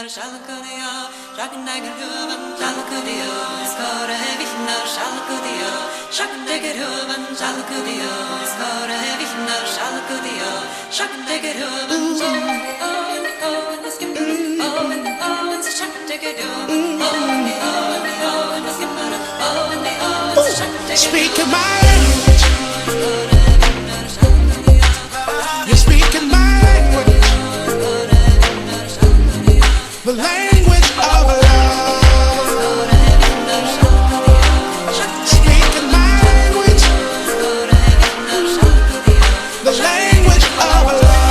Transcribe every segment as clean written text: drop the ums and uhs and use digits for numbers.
naar Schalkudio, Schakendegger Huven, Schalkudio, Skore Hevich naar Schalkudio, Schakendegger Huven, Schalkudio, Skore Hevich naar Schalkudio, Schakendegger Huven, and the skipper, and the Schakendegger Huven, and the skipper, and the Schakendegger. Speaking my language, you're speaking my language. The language of love. Speaking my language. The language of love.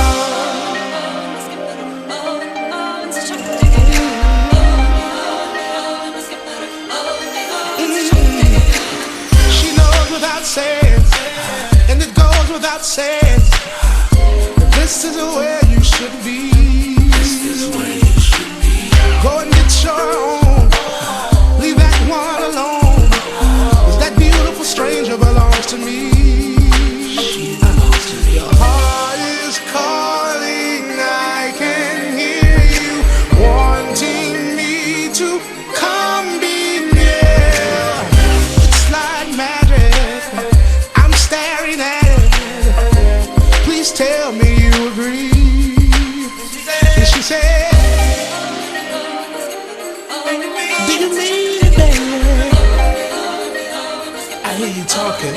She knows without saying, and it goes without saying, this is where you should be. Go and get your own. Leave that one alone. 'Cause that beautiful stranger belongs to me. Your heart is calling. I can hear you wanting me to come be near. It's like magic. I'm staring at it. Please tell me you agree. And she said, do you mean it, baby? I hear you talking,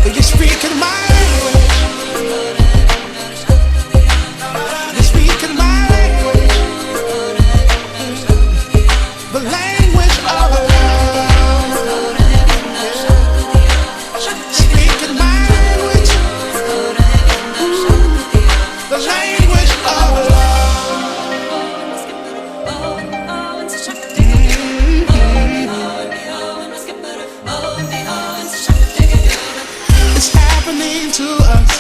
but you're speaking my language. You're speaking my language. The language of love. Speaking my language. The language of love. To us,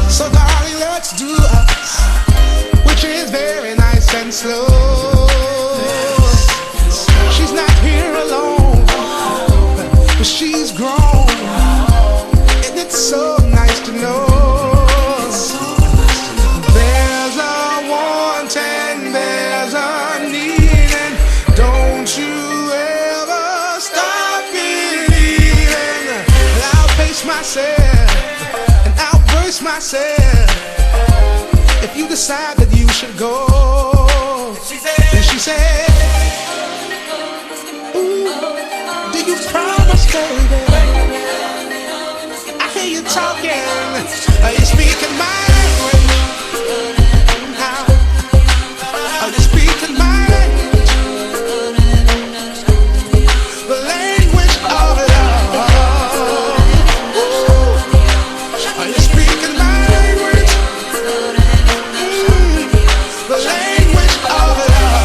so darling, let's do us, which is very nice and slow. She's not here alone, but she's grown, and it's so nice to know. There's a want and there's a need, and don't you ever stop believing. And I'll face myself, myself, if you decide that you should go. And she said, ooh, do you promise, baby? I hear you talking. Are you speaking my language? Are you speaking my language? The language of love. Are you speaking my language? The language of love.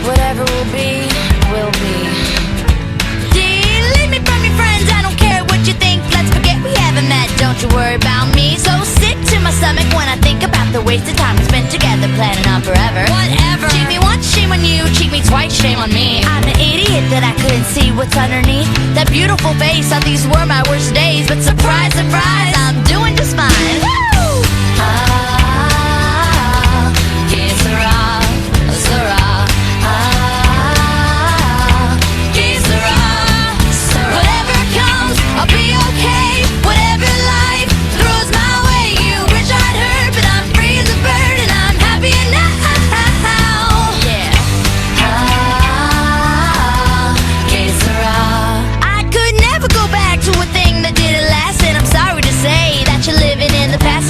Whatever will be, will be. Delete me from your friends, I don't care what you think. Let's forget we haven't met, don't you worry about me. So sick to my stomach when I think about the wasted time we spent together, planning on forever. Whatever. Cheat me once, shame on you. Cheat me twice, shame on me. I'm an idiot that I couldn't see what's underneath that beautiful face. Thought these were my worst days, but surprise, surprise, I'm doing just fine. Woo! Que sera, sera. I'll be okay, whatever life throws my way. You wish I'd heard, but I'm free as a bird and I'm happy now. Yeah. Que sera. I could never go back to a thing that didn't last, and I'm sorry to say that you're living in the past.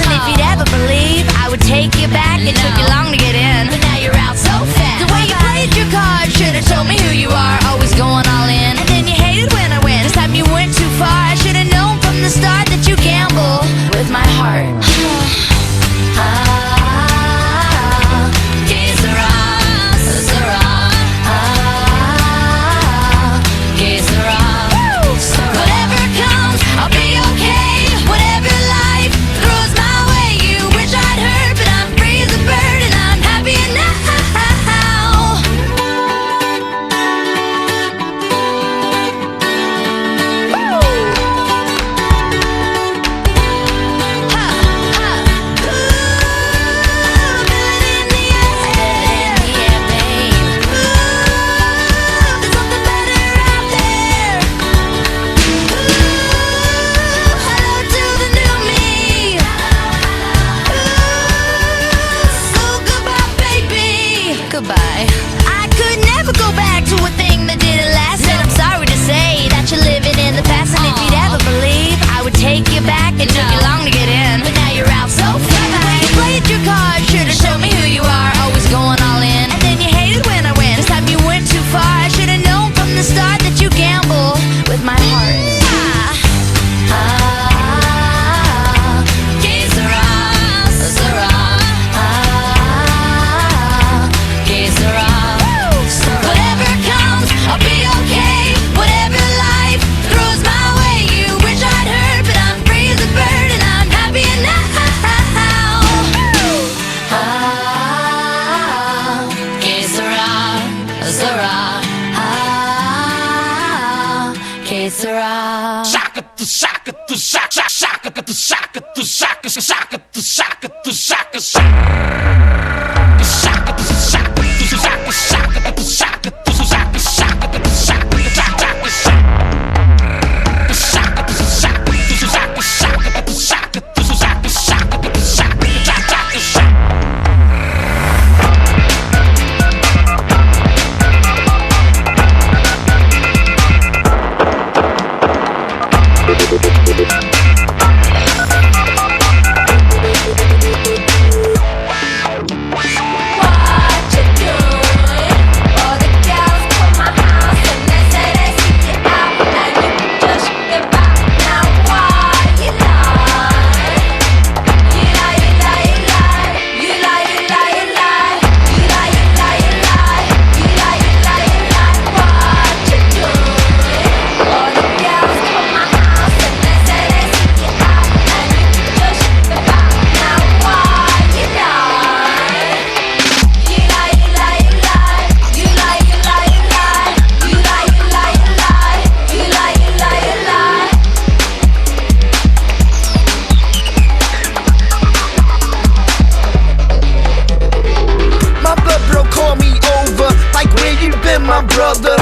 My brother,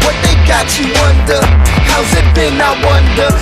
what they got you wonder? How's it been, I wonder?